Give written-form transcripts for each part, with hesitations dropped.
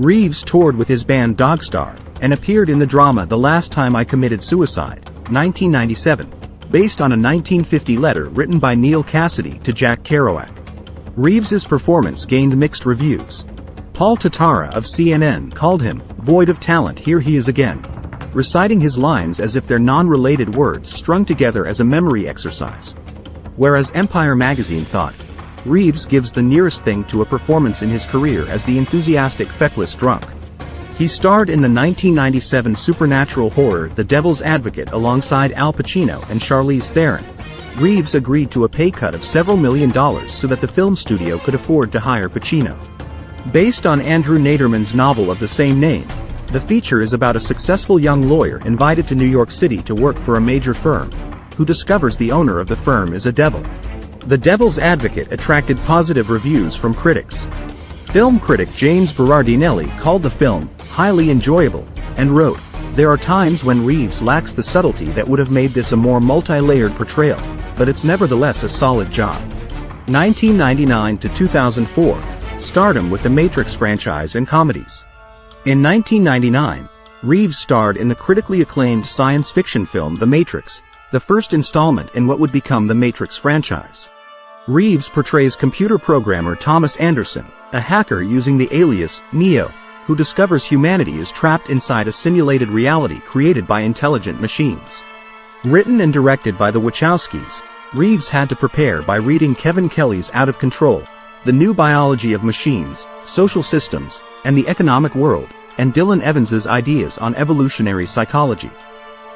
Reeves toured with his band Dogstar, and appeared in the drama The Last Time I Committed Suicide, 1997, based on a 1950 letter written by Neil Cassidy to Jack Kerouac. Reeves's performance gained mixed reviews. Paul Tatara of CNN called him void of talent. Here he is again, reciting his lines as if they're non-related words strung together as a memory exercise. Whereas Empire magazine thought, Reeves gives the nearest thing to a performance in his career as the enthusiastic feckless drunk. He starred in the 1997 supernatural horror The Devil's Advocate alongside Al Pacino and Charlize Theron. Reeves agreed to a pay cut of several $1 million so that the film studio could afford to hire Pacino. Based on Andrew Naderman's novel of the same name, the feature is about a successful young lawyer invited to New York City to work for a major firm, who discovers the owner of the firm is a devil. The Devil's Advocate attracted positive reviews from critics. Film critic James Berardinelli called the film highly enjoyable, and wrote, "There are times when Reeves lacks the subtlety that would have made this a more multi-layered portrayal, but it's nevertheless a solid job." 1999 to 2004, stardom with the Matrix franchise and comedies. In 1999, Reeves starred in the critically acclaimed science fiction film The Matrix, the first installment in what would become the Matrix franchise. Reeves portrays computer programmer Thomas Anderson, a hacker using the alias Neo, who discovers humanity is trapped inside a simulated reality created by intelligent machines. Written and directed by the Wachowskis, Reeves had to prepare by reading Kevin Kelly's Out of Control, The New Biology of Machines, Social Systems, and the Economic World, and Dylan Evans's ideas on evolutionary psychology.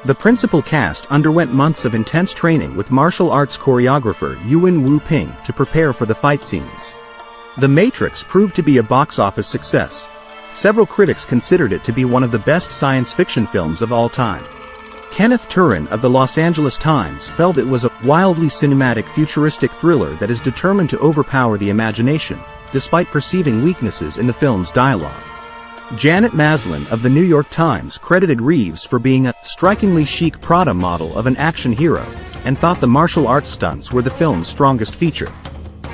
The principal cast underwent months of intense training with martial arts choreographer Yuen Wu Ping to prepare for the fight scenes. The Matrix proved to be a box office success. Several critics considered it to be one of the best science fiction films of all time. Kenneth Turin of the Los Angeles Times felt it was a wildly cinematic futuristic thriller that is determined to overpower the imagination, despite perceiving weaknesses in the film's dialogue. Janet Maslin of the New York Times credited Reeves for being a strikingly chic Prada model of an action hero, and thought the martial arts stunts were the film's strongest feature.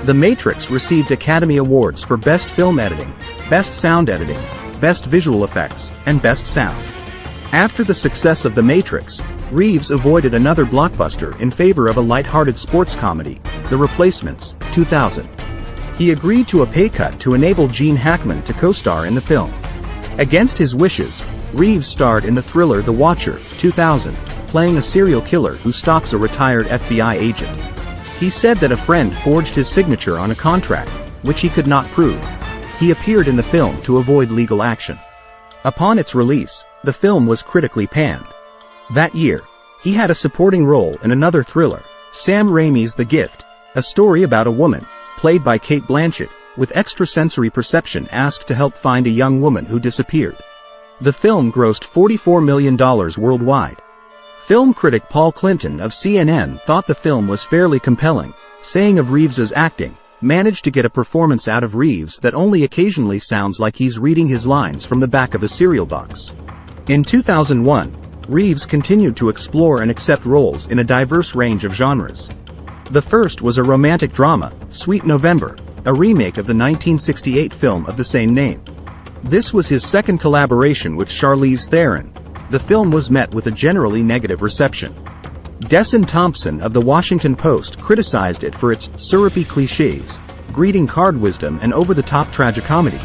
The Matrix received Academy Awards for Best Film Editing, Best Sound Editing, Best Visual Effects, and Best Sound. After the success of The Matrix, Reeves avoided another blockbuster in favor of a light-hearted sports comedy, The Replacements, 2000. He agreed to a pay cut to enable Gene Hackman to co-star in the film. Against his wishes, Reeves starred in the thriller The Watcher, 2000, playing a serial killer who stalks a retired FBI agent. He said that a friend forged his signature on a contract, which he could not prove. He appeared in the film to avoid legal action. Upon its release, the film was critically panned. That year, he had a supporting role in another thriller, Sam Raimi's The Gift, a story about a woman, played by Cate Blanchett, with extrasensory perception asked to help find a young woman who disappeared. The film grossed $44 million worldwide. Film critic Paul Clinton of CNN thought the film was fairly compelling, saying of Reeves's acting, "Managed to get a performance out of Reeves that only occasionally sounds like he's reading his lines from the back of a cereal box." In 2001, Reeves continued to explore and accept roles in a diverse range of genres. The first was a romantic drama, Sweet November, a remake of the 1968 film of the same name. This was his second collaboration with Charlize Theron. The film was met with a generally negative reception. Desson Thompson of The Washington Post criticized it for its syrupy cliches, greeting card wisdom and over-the-top tragicomedy,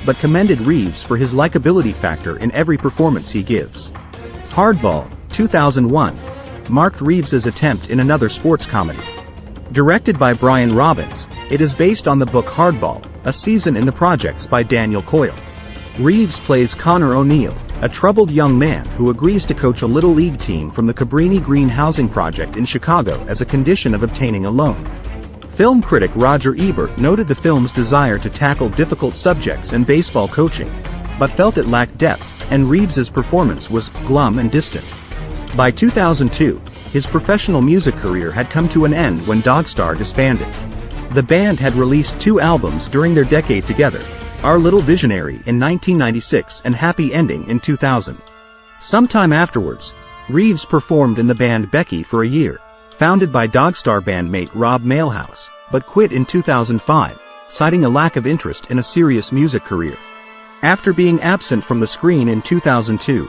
but commended Reeves for his likability factor in every performance he gives. Hardball, 2001, marked Reeves's attempt in another sports comedy. Directed by Brian Robbins, it is based on the book Hardball, A Season in the Projects by Daniel Coyle. Reeves plays Connor O'Neill, a troubled young man who agrees to coach a Little League team from the Cabrini Green housing project in Chicago as a condition of obtaining a loan. Film critic Roger Ebert noted the film's desire to tackle difficult subjects and baseball coaching, but felt it lacked depth, and Reeves's performance was glum and distant. By 2002, his professional music career had come to an end when Dogstar disbanded. The band had released 2 albums during their decade together, Our Little Visionary in 1996 and Happy Ending in 2000. Sometime afterwards, Reeves performed in the band Becky for a year, founded by Dogstar bandmate Rob Mailhouse, but quit in 2005, citing a lack of interest in a serious music career. After being absent from the screen in 2002,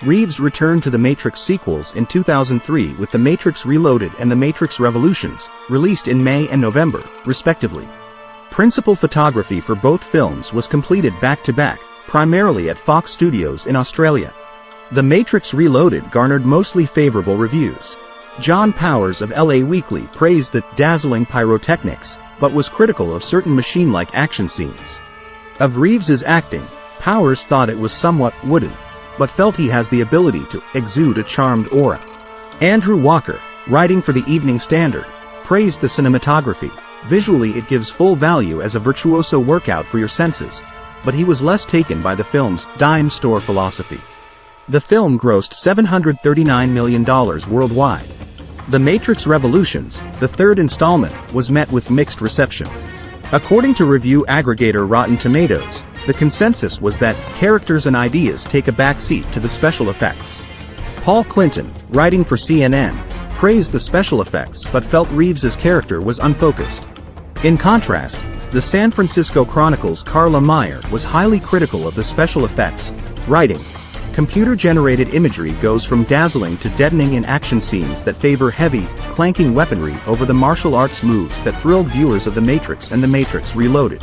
Reeves returned to the Matrix sequels in 2003 with The Matrix Reloaded and The Matrix Revolutions, released in May and November, respectively. Principal photography for both films was completed back-to-back, primarily at Fox Studios in Australia. The Matrix Reloaded garnered mostly favorable reviews. John Powers of LA Weekly praised the dazzling pyrotechnics, but was critical of certain machine-like action scenes. Of Reeves's acting, Powers thought it was somewhat wooden, but felt he has the ability to exude a charmed aura. Andrew Walker, writing for the Evening Standard, praised the cinematography. Visually it gives full value as a virtuoso workout for your senses, but he was less taken by the film's dime store philosophy. The film grossed $739 million worldwide. The Matrix Revolutions, the third installment, was met with mixed reception. According to review aggregator Rotten Tomatoes, the consensus was that characters and ideas take a backseat to the special effects. Paul Clinton, writing for CNN, praised the special effects but felt Reeves's character was unfocused. In contrast, the San Francisco Chronicle's Carla Meyer was highly critical of the special effects, writing, "Computer-generated imagery goes from dazzling to deadening in action scenes that favor heavy, clanking weaponry over the martial arts moves that thrilled viewers of The Matrix and The Matrix Reloaded."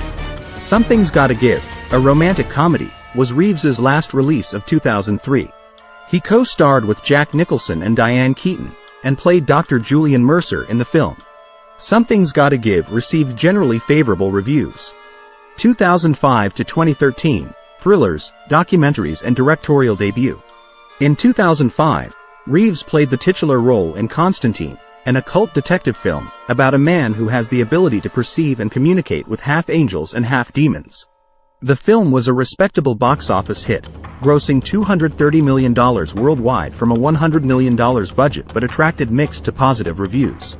Something's Gotta Give, a romantic comedy, was Reeves's last release of 2003. He co-starred with Jack Nicholson and Diane Keaton, and played Dr. Julian Mercer in the film. Something's Gotta Give received generally favorable reviews. 2005 to 2013, thrillers, documentaries and directorial debut. In 2005, Reeves played the titular role in Constantine, an occult detective film about a man who has the ability to perceive and communicate with half angels and half demons. The film was a respectable box office hit, grossing $230 million worldwide from a $100 million budget, but attracted mixed to positive reviews.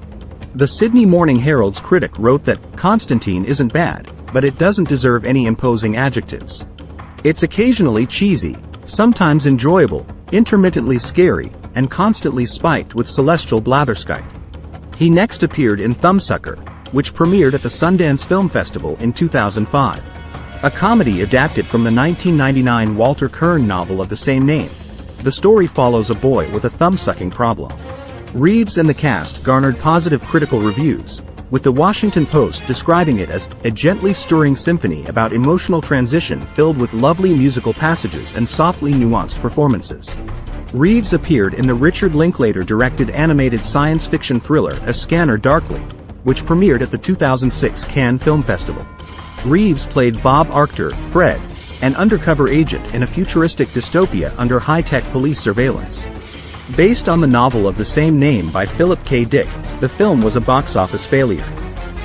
The Sydney Morning Herald's critic wrote that Constantine isn't bad, but it doesn't deserve any imposing adjectives. It's occasionally cheesy, sometimes enjoyable, intermittently scary, and constantly spiked with celestial blatherskite. He next appeared in Thumbsucker, which premiered at the Sundance Film Festival in 2005. A comedy adapted from the 1999 Walter Kern novel of the same name. The story follows a boy with a thumb-sucking problem. Reeves and the cast garnered positive critical reviews, with the Washington Post describing it as a gently stirring symphony about emotional transition filled with lovely musical passages and softly nuanced performances. Reeves appeared in the Richard Linklater-directed animated science fiction thriller A Scanner Darkly, which premiered at the 2006 Cannes Film Festival. Reeves played Bob Arctor, Fred, an undercover agent in a futuristic dystopia under high-tech police surveillance. Based on the novel of the same name by Philip K. Dick, the film was a box office failure.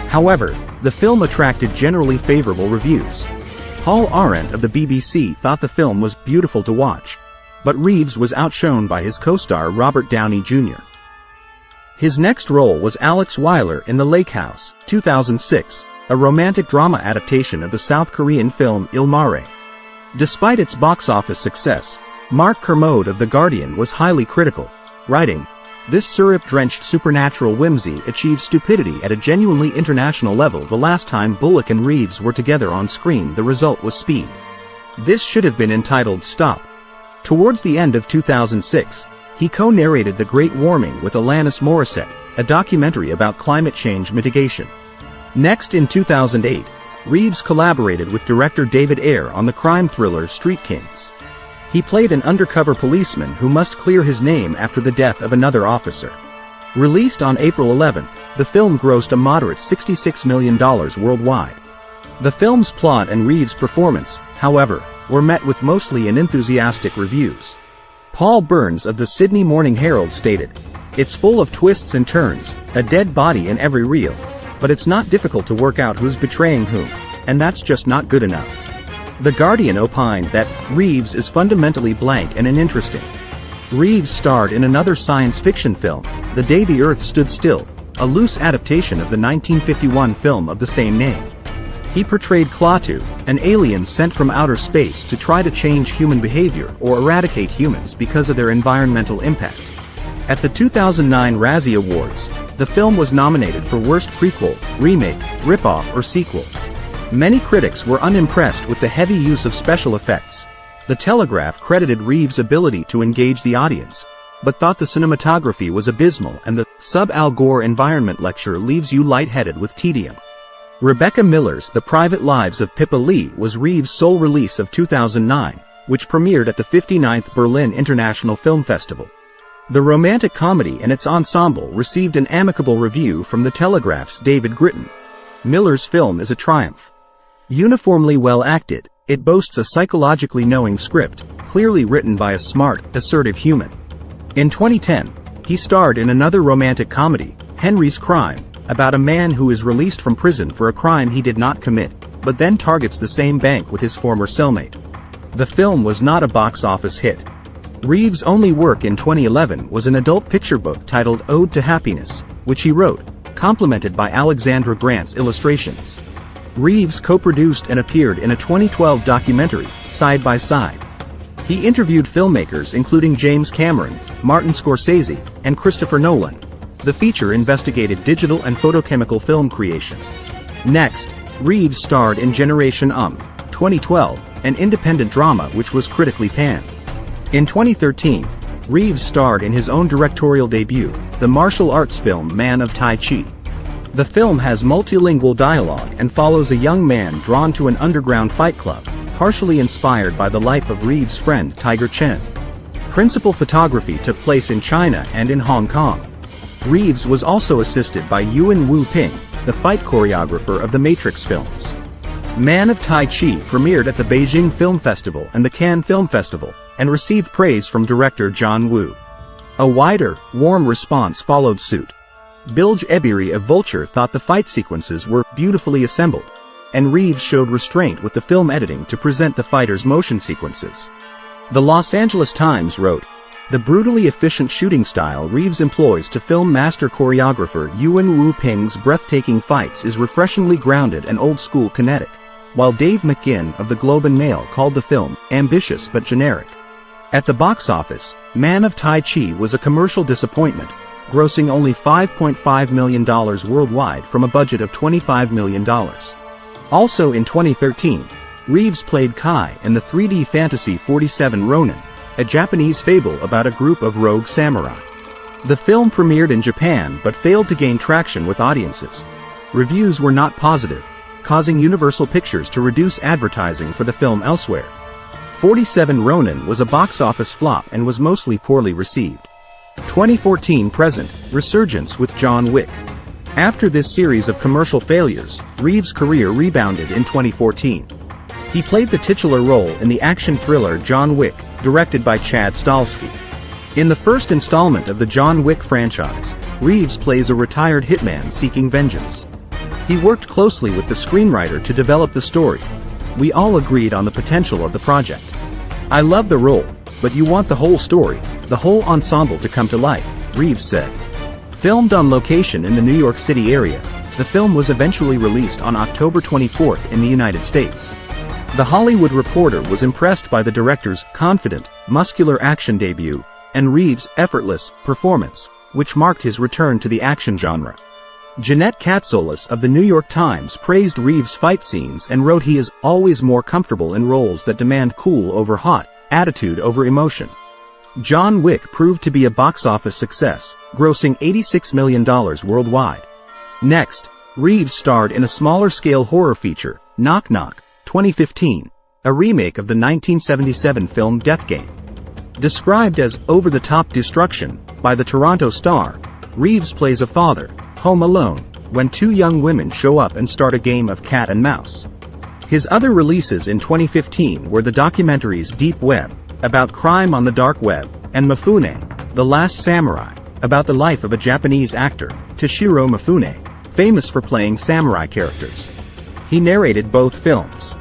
However, the film attracted generally favorable reviews. Paul Arendt of the BBC thought the film was beautiful to watch, but Reeves was outshone by his co-star Robert Downey Jr. His next role was Alex Weiler in The Lake House, 2006, a romantic drama adaptation of the South Korean film Il Mare. Despite its box office success, Mark Kermode of The Guardian was highly critical, writing, "This syrup-drenched supernatural whimsy achieved stupidity at a genuinely international level. The last time Bullock and Reeves were together on screen, the result was Speed. This should have been entitled Stop." Towards the end of 2006, he co-narrated The Great Warming with Alanis Morissette, a documentary about climate change mitigation. Next in 2008, Reeves collaborated with director David Ayer on the crime thriller Street Kings. He played an undercover policeman who must clear his name after the death of another officer. Released on April 11, the film grossed a moderate $66 million worldwide. The film's plot and Reeves' performance, however, were met with mostly enthusiastic reviews. Paul Burns of the Sydney Morning Herald stated, "It's full of twists and turns, a dead body in every reel, but it's not difficult to work out who's betraying whom, and that's just not good enough." The Guardian opined that Reeves is fundamentally blank and uninteresting. Reeves starred in another science fiction film, The Day the Earth Stood Still, a loose adaptation of the 1951 film of the same name. He portrayed Klaatu, an alien sent from outer space to try to change human behavior or eradicate humans because of their environmental impact. At the 2009 Razzie Awards, the film was nominated for Worst Prequel, Remake, Ripoff or Sequel. Many critics were unimpressed with the heavy use of special effects. The Telegraph credited Reeves' ability to engage the audience, but thought the cinematography was abysmal, and the Sub-Al Gore environment lecture leaves you lightheaded with tedium. Rebecca Miller's The Private Lives of Pippa Lee was Reeves' sole release of 2009, which premiered at the 59th Berlin International Film Festival. The romantic comedy and its ensemble received an amicable review from The Telegraph's David Gritton. Miller's film is a triumph. Uniformly well acted, it boasts a psychologically knowing script, clearly written by a smart, assertive human. In 2010, he starred in another romantic comedy, Henry's Crime, about a man who is released from prison for a crime he did not commit, but then targets the same bank with his former cellmate. The film was not a box office hit. Reeves' only work in 2011 was an adult picture book titled Ode to Happiness, which he wrote, complemented by Alexandra Grant's illustrations. Reeves co-produced and appeared in a 2012 documentary, Side by Side. He interviewed filmmakers including James Cameron, Martin Scorsese, and Christopher Nolan. The feature investigated digital and photochemical film creation. Next, Reeves starred in Generation 2012, an independent drama which was critically panned. In 2013, Reeves starred in his own directorial debut, the martial arts film Man of Tai Chi. The film has multilingual dialogue and follows a young man drawn to an underground fight club, partially inspired by the life of Reeves' friend Tiger Chen. Principal photography took place in China and in Hong Kong. Reeves was also assisted by Yuan Wu Ping, the fight choreographer of the Matrix films. Man of Tai Chi premiered at the Beijing Film Festival and the Cannes Film Festival, and received praise from director John Woo. A wider, warm response followed suit. Bilge Ebiri of Vulture thought the fight sequences were beautifully assembled, and Reeves showed restraint with the film editing to present the fighters' motion sequences. The Los Angeles Times wrote, "The brutally efficient shooting style Reeves employs to film master choreographer Yuan Wu Ping's breathtaking fights is refreshingly grounded and old-school kinetic," while Dave McGinn of the Globe and Mail called the film ambitious but generic. At the box office, Man of Tai Chi was a commercial disappointment, grossing only $5.5 million worldwide from a budget of $25 million. Also in 2013, Reeves played Kai in the 3D fantasy 47 Ronin, a Japanese fable about a group of rogue samurai. The film premiered in Japan but failed to gain traction with audiences. Reviews were not positive, causing Universal Pictures to reduce advertising for the film elsewhere. 47 Ronin was a box office flop and was mostly poorly received. 2014 present, resurgence with John Wick. After this series of commercial failures, Reeves' career rebounded in 2014. He played the titular role in the action thriller John Wick, directed by Chad Stahelski. In the first installment of the John Wick franchise, Reeves plays a retired hitman seeking vengeance. He worked closely with the screenwriter to develop the story. "We all agreed on the potential of the project. I love the role, but you want the whole story, the whole ensemble to come to life," Reeves said. Filmed on location in the New York City area, the film was eventually released on October 24 in the United States. The Hollywood Reporter was impressed by the director's confident, muscular action debut, and Reeves' effortless performance, which marked his return to the action genre. Jeanette Katsolis of the New York Times praised Reeves' fight scenes and wrote he is always more comfortable in roles that demand cool over hot, attitude over emotion. John Wick proved to be a box office success, grossing $86 million worldwide. Next, Reeves starred in a smaller-scale horror feature, Knock Knock, 2015, a remake of the 1977 film Death Game. Described as over-the-top destruction by the Toronto Star, Reeves plays a father, home alone, when two young women show up and start a game of cat and mouse. His other releases in 2015 were the documentaries Deep Web, about crime on the dark web, and Mifune, The Last Samurai, about the life of a Japanese actor, Toshiro Mifune, famous for playing samurai characters. He narrated both films.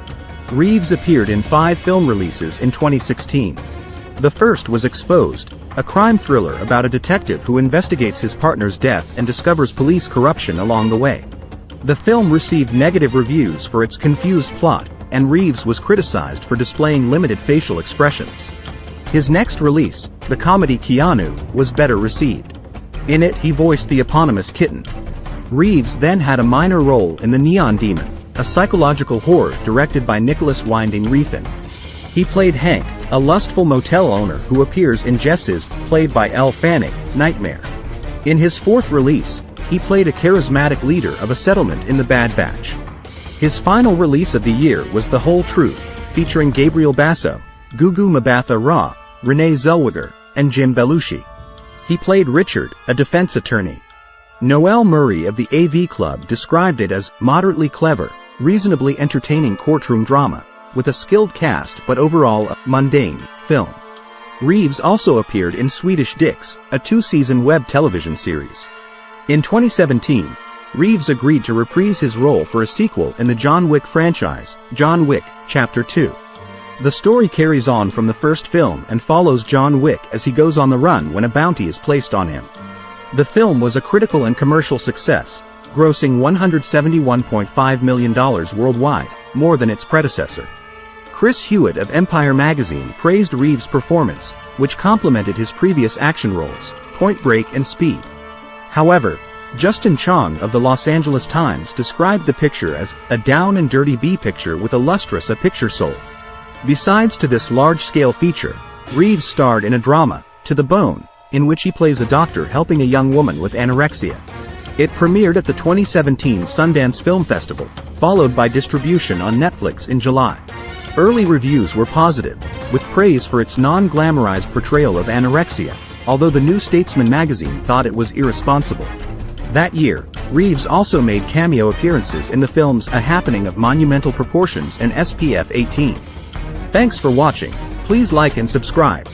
Reeves appeared in 5 film releases in 2016. The first was Exposed, a crime thriller about a detective who investigates his partner's death and discovers police corruption along the way. The film received negative reviews for its confused plot, and Reeves was criticized for displaying limited facial expressions. His next release, the comedy Keanu, was better received. In it he voiced the eponymous kitten. Reeves then had a minor role in The Neon Demon, a psychological horror directed by Nicholas Winding Refn. He played Hank, a lustful motel owner who appears in Jess's, played by Elle Fanning, Nightmare. In his fourth release, he played a charismatic leader of a settlement in the Bad Batch. His final release of the year was The Whole Truth, featuring Gabriel Basso, Gugu Mbatha-Raw, Renee Zellweger, and Jim Belushi. He played Richard, a defense attorney. Noel Murray of the AV Club described it as moderately clever, reasonably entertaining courtroom drama, with a skilled cast but overall a mundane film. Reeves also appeared in Swedish Dicks, a 2-season web television series. In 2017, Reeves agreed to reprise his role for a sequel in the John Wick franchise, John Wick, Chapter 2. The story carries on from the first film and follows John Wick as he goes on the run when a bounty is placed on him. The film was a critical and commercial success, grossing $171.5 million worldwide, more than its predecessor. Chris Hewitt of Empire magazine praised Reeves' performance, which complemented his previous action roles, Point Break and Speed. However, Justin Chong of the Los Angeles Times described the picture as a down and dirty B picture with a lustrous picture soul. Besides to this large-scale feature, Reeves starred in a drama, To the Bone, in which he plays a doctor helping a young woman with anorexia. It premiered at the 2017 Sundance Film Festival, followed by distribution on Netflix in July. Early reviews were positive, with praise for its non-glamorized portrayal of anorexia, although the New Statesman magazine thought it was irresponsible. That year, Reeves also made cameo appearances in the films A Happening of Monumental Proportions and SPF 18. Thanks for watching. Please like and subscribe.